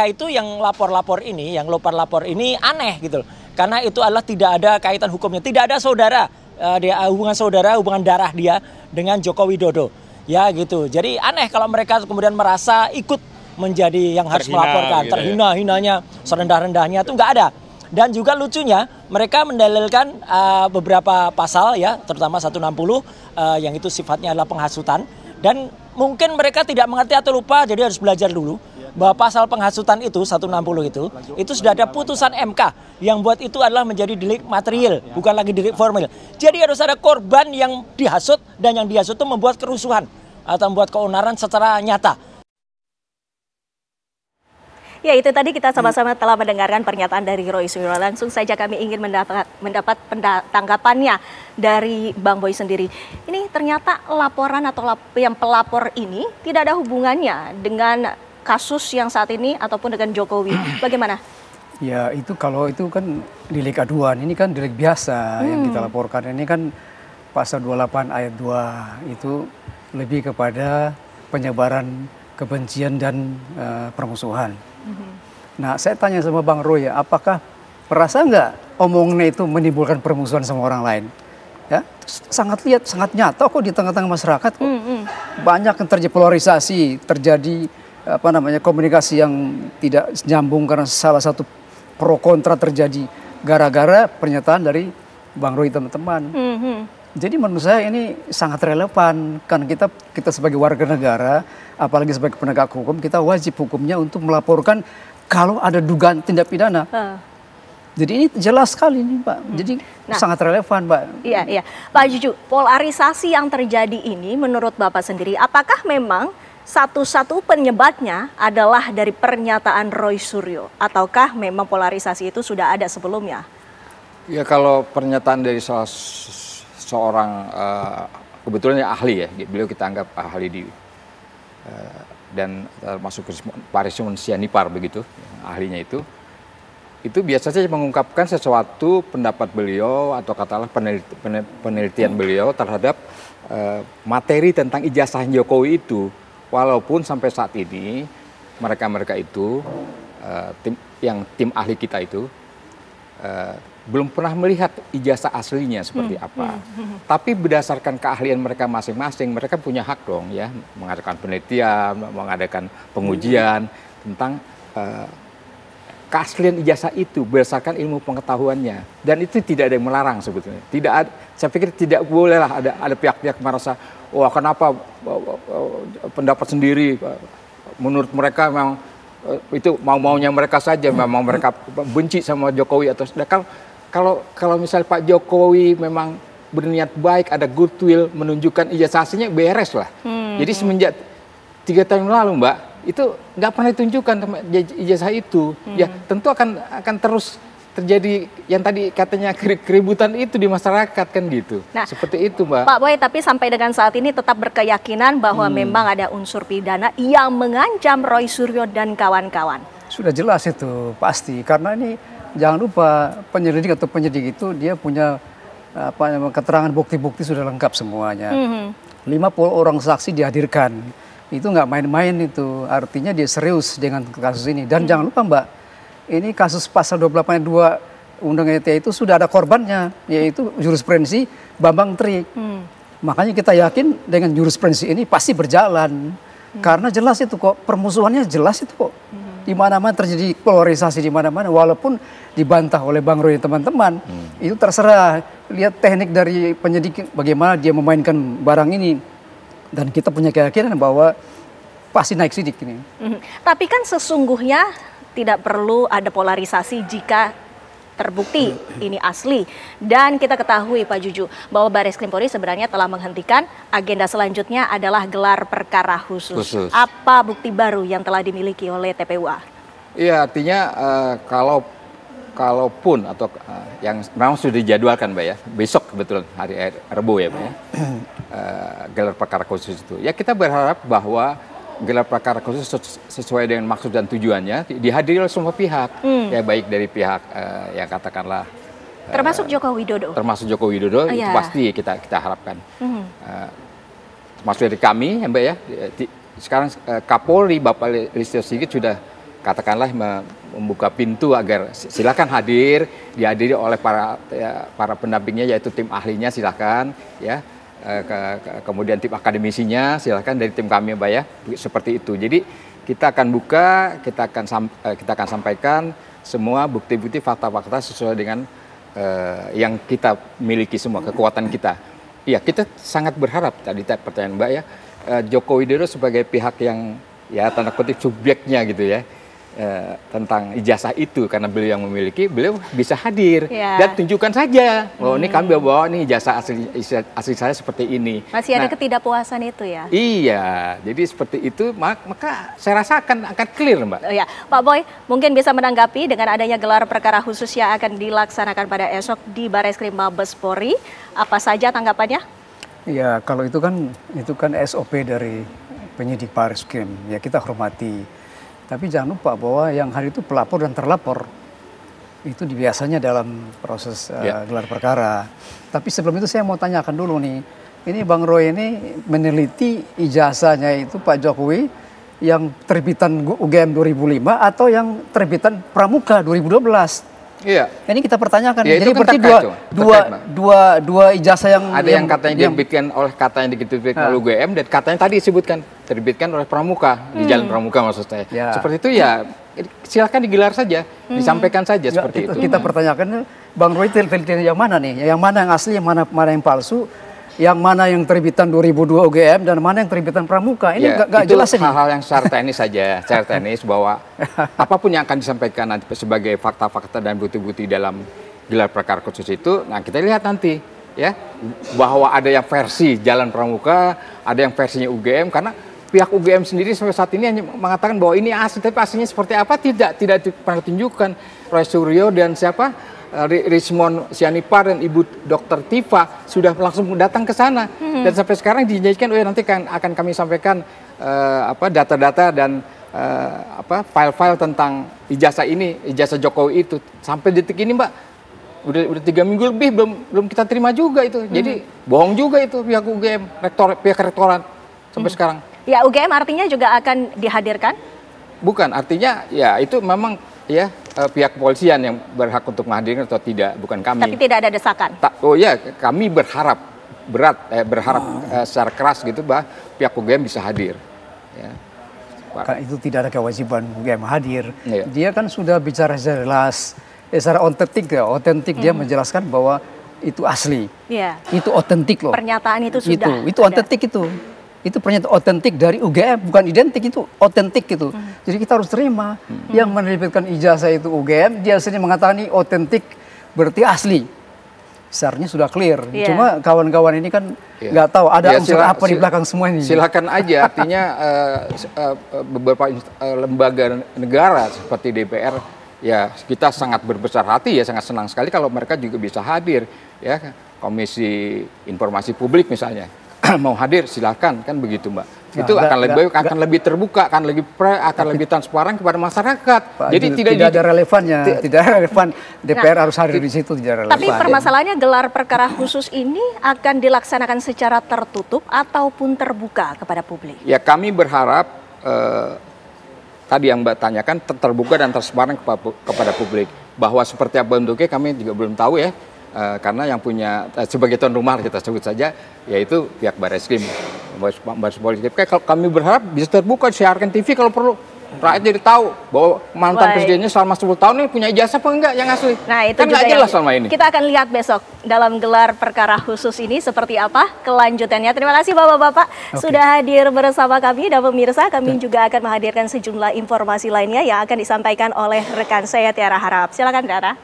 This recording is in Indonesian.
Itu yang lapor-lapor ini, yang lapor-lapor ini aneh gitu. Karena itu adalah tidak ada kaitan hukumnya, tidak ada saudara, hubungan darah dia dengan Joko Widodo. Ya gitu. Jadi aneh kalau mereka kemudian merasa ikut menjadi yang harus melaporkan, gitu, terhina-hinanya, serendah-rendahnya itu nggak ada. Dan juga lucunya mereka mendalilkan beberapa pasal ya, terutama 160 yang itu sifatnya adalah penghasutan. Dan mungkin mereka tidak mengerti atau lupa, jadi harus belajar dulu bahwa pasal penghasutan itu 160 itu sudah ada putusan MK yang buat itu adalah menjadi delik material, bukan lagi delik formil. Jadi harus ada korban yang dihasut dan yang dihasut itu membuat kerusuhan atau membuat keonaran secara nyata. Ya, itu tadi kita sama-sama telah mendengarkan pernyataan dari Roy Suryo. Langsung saja kami ingin mendapat tanggapannya dari Bang Boy sendiri. Ini ternyata laporan atau yang pelapor ini tidak ada hubungannya dengan kasus yang saat ini ataupun dengan Jokowi. Bagaimana? Ya, itu kalau itu kan delik aduan, ini kan delik biasa yang kita laporkan. Ini kan pasal 28 ayat 2 itu lebih kepada penyebaran kebencian dan permusuhan. Nah, saya tanya sama Bang Roy, ya, apakah merasa nggak omongnya itu menimbulkan permusuhan sama orang lain? Ya, sangat nyata kok di tengah-tengah masyarakat kok. Banyak yang terjadi polarisasi, terjadi komunikasi yang tidak nyambung karena salah satu pro kontra terjadi gara-gara pernyataan dari Bang Roy teman-teman. Jadi menurut saya ini sangat relevan karena kita sebagai warga negara, apalagi sebagai penegak hukum, kita wajib hukumnya untuk melaporkan kalau ada dugaan tindak pidana. Jadi ini jelas sekali nih, Pak. Jadi sangat relevan, Pak. Iya. Pak Juju, polarisasi yang terjadi ini menurut Bapak sendiri, apakah memang satu-satu penyebabnya adalah dari pernyataan Roy Suryo? Ataukah memang polarisasi itu sudah ada sebelumnya? Ya, kalau pernyataan dari seorang kebetulan ahli ya, beliau kita anggap ahli dan termasuk Parismon Sianipar begitu, ahlinya itu biasanya mengungkapkan sesuatu pendapat beliau atau katakanlah penelitian beliau terhadap materi tentang ijazah Jokowi itu, walaupun sampai saat ini mereka itu tim ahli kita itu belum pernah melihat ijazah aslinya seperti apa. Tapi berdasarkan keahlian mereka masing-masing, mereka punya hak dong ya, mengadakan penelitian, mengadakan pengujian tentang keaslian ijazah itu berdasarkan ilmu pengetahuannya. Dan itu tidak ada yang melarang sebetulnya. Tidak ada, saya pikir tidak bolehlah ada pihak-pihak merasa, wah kenapa pendapat sendiri, menurut mereka memang itu mau-maunya mereka saja, memang mereka benci sama Jokowi atau kalau misalnya Pak Jokowi memang berniat baik, ada goodwill, menunjukkan ijazah aslinya, beres lah. Jadi semenjak 3 tahun lalu, Mbak, itu nggak pernah ditunjukkan ijazah itu. Ya tentu akan terus terjadi yang tadi katanya keributan itu di masyarakat kan gitu. Nah, seperti itu, Mbak. Pak Boy, tapi sampai dengan saat ini tetap berkeyakinan bahwa memang ada unsur pidana yang mengancam Roy Suryo dan kawan-kawan. Sudah jelas itu pasti, karena ini jangan lupa penyelidik itu dia punya keterangan bukti-bukti sudah lengkap semuanya. 50 orang saksi dihadirkan, itu nggak main-main itu, artinya dia serius dengan kasus ini. Dan jangan lupa, Mbak, ini kasus pasal 28.2 Undang-Undang ITE itu sudah ada korbannya, yaitu jurisprudensi Bambang Tri. Makanya kita yakin dengan jurisprudensi ini pasti berjalan. Karena jelas itu kok, permusuhannya jelas itu kok. Di mana-mana terjadi polarisasi di mana-mana, walaupun dibantah oleh Bang Roy teman-teman, itu terserah. Lihat teknik dari penyidik bagaimana dia memainkan barang ini. Dan kita punya keyakinan bahwa pasti naik sidik ini. Tapi kan sesungguhnya tidak perlu ada polarisasi jika terbukti ini asli. Dan kita ketahui Pak Juju bahwa Bareskrim Polri sebenarnya telah menghentikan agenda selanjutnya adalah gelar perkara khusus. Apa bukti baru yang telah dimiliki oleh TPUA? Iya, artinya kalaupun atau yang memang sudah dijadwalkan, Mbak ya, besok kebetulan hari Rabu ya, Mbak ya, gelar perkara khusus itu. Ya kita berharap bahwa gelar perkara khusus sesuai dengan maksud dan tujuannya dihadiri oleh semua pihak, ya baik dari pihak yang katakanlah termasuk Joko Widodo. Termasuk Joko Widodo itu pasti kita harapkan. Termasuk dari kami, ya Mbak ya. Sekarang Kapolri Bapak Listio Sigit sudah katakanlah membuka pintu agar silakan hadir, dihadiri oleh para pendampingnya yaitu tim ahlinya silakan ya. Kemudian tim akademisinya silakan dari tim kami Mbak ya, seperti itu. Jadi kita akan buka, kita akan sampaikan semua bukti-bukti fakta-fakta sesuai dengan yang kita miliki semua, kekuatan kita. Iya, kita sangat berharap tadi pertanyaan Mbak ya, Joko Widodo sebagai pihak yang ya tanda kutip subjeknya gitu ya, tentang ijazah itu karena beliau yang memiliki, beliau bisa hadir dan tunjukkan saja bahwa ini kami bawa nih ijazah asli saya seperti ini. Masih ada ketidakpuasan itu ya? Iya, jadi seperti itu maka saya rasa akan clear Mbak. Ya, Pak Boy mungkin bisa menanggapi dengan adanya gelar perkara khusus yang akan dilaksanakan pada esok di Barreskrim Mabes Polri, apa saja tanggapannya? Ya, kalau itu kan SOP dari penyidik Barreskrim, ya kita hormati. Tapi jangan lupa bahwa yang hari itu pelapor dan terlapor itu biasanya dalam proses gelar perkara. Tapi sebelum itu saya mau tanyakan dulu nih, ini Bang Roy ini meneliti ijazahnya itu Pak Jokowi yang terbitan UGM 2005 atau yang terbitan Pramuka 2012? Iya. Ini kita pertanyakan. Ya, jadi berarti dua ijazah yang ada yang katanya diterbitkan oleh oleh UGM dan katanya tadi disebutkan terbitkan oleh Pramuka di Jalan Pramuka maksud saya. Ya. Seperti itu ya silakan digelar saja, disampaikan saja seperti itu. Kita pertanyakan Bang Roy teliti yang mana nih? Yang mana yang asli, yang mana yang palsu? Yang mana yang terbitan 2002 UGM dan mana yang terbitan Pramuka? Ini nggak jelas ini. Hal-hal yang secara teknis saja, secara teknis bahwa apapun yang akan disampaikan nanti sebagai fakta-fakta dan bukti-bukti dalam gelar perkara khusus itu, nah kita lihat nanti ya bahwa ada yang versi Jalan Pramuka, ada yang versinya UGM karena pihak UGM sendiri sampai saat ini hanya mengatakan bahwa ini asli, tapi aslinya seperti apa tidak pernah ditunjukkan. Roy Suryo dan Rismon Sianipar dan Ibu Dr. Tifa sudah langsung datang ke sana dan sampai sekarang dijanjikan nanti akan kami sampaikan data-data dan file-file tentang ijazah ini, ijazah Jokowi itu. Sampai detik ini Mbak udah 3 minggu lebih belum kita terima juga itu. Jadi bohong juga itu pihak UGM, pihak rektorat sampai sekarang. Ya, UGM artinya juga akan dihadirkan? Bukan, artinya ya itu memang ya pihak kepolisian yang berhak untuk menghadirkan atau tidak, bukan kami. Tapi tidak ada desakan? Oh ya, kami berharap secara keras gitu bahwa pihak UGM bisa hadir. Ya. Kan itu tidak ada kewajiban UGM hadir. Iya. Dia kan sudah bicara jelas, secara otentik dia menjelaskan bahwa itu asli. Iya. Itu otentik loh. Pernyataan itu sudah. Itu otentik itu. Itu pernyataan otentik dari UGM, bukan identik, itu otentik gitu. Jadi kita harus terima yang menerbitkan ijazah itu UGM, dia sendiri mengatakan ini otentik berarti asli. Seharusnya sudah clear. Cuma kawan-kawan ini kan nggak tahu ada unsur apa di belakang semua ini. Silakan aja, artinya beberapa lembaga negara seperti DPR, ya kita sangat berbesar hati ya, sangat senang sekali kalau mereka juga bisa hadir. Ya, Komisi Informasi Publik misalnya. Mau hadir silakan kan begitu Mbak. Nah, itu akan lebih terbuka, akan lebih transparan kepada masyarakat. Jadi tidak ada relevannya, tidak relevan DPR harus hadir di situ, tidak relevan. Tapi permasalahannya gelar perkara khusus ini akan dilaksanakan secara tertutup ataupun terbuka kepada publik. Ya kami berharap tadi yang Mbak tanyakan terbuka dan transparan kepada publik. Bahwa seperti apa bentuknya kami juga belum tahu ya. Karena yang punya sebagai tuan rumah kita sebut saja yaitu pihak Barreskrim, Mabes Polri. Kalau kami berharap bisa terbuka, siarkan TV kalau perlu, rakyat jadi tahu bahwa mantan presidennya selama 10 tahun ini punya ijazah apa enggak yang asli. Nah, itu kan juga nggak jelas selama ini. Kita akan lihat besok dalam gelar perkara khusus ini seperti apa kelanjutannya. Terima kasih Bapak-Bapak sudah hadir bersama kami dan pemirsa. Kami juga akan menghadirkan sejumlah informasi lainnya yang akan disampaikan oleh rekan saya Tiara Harap. Silakan Tiara.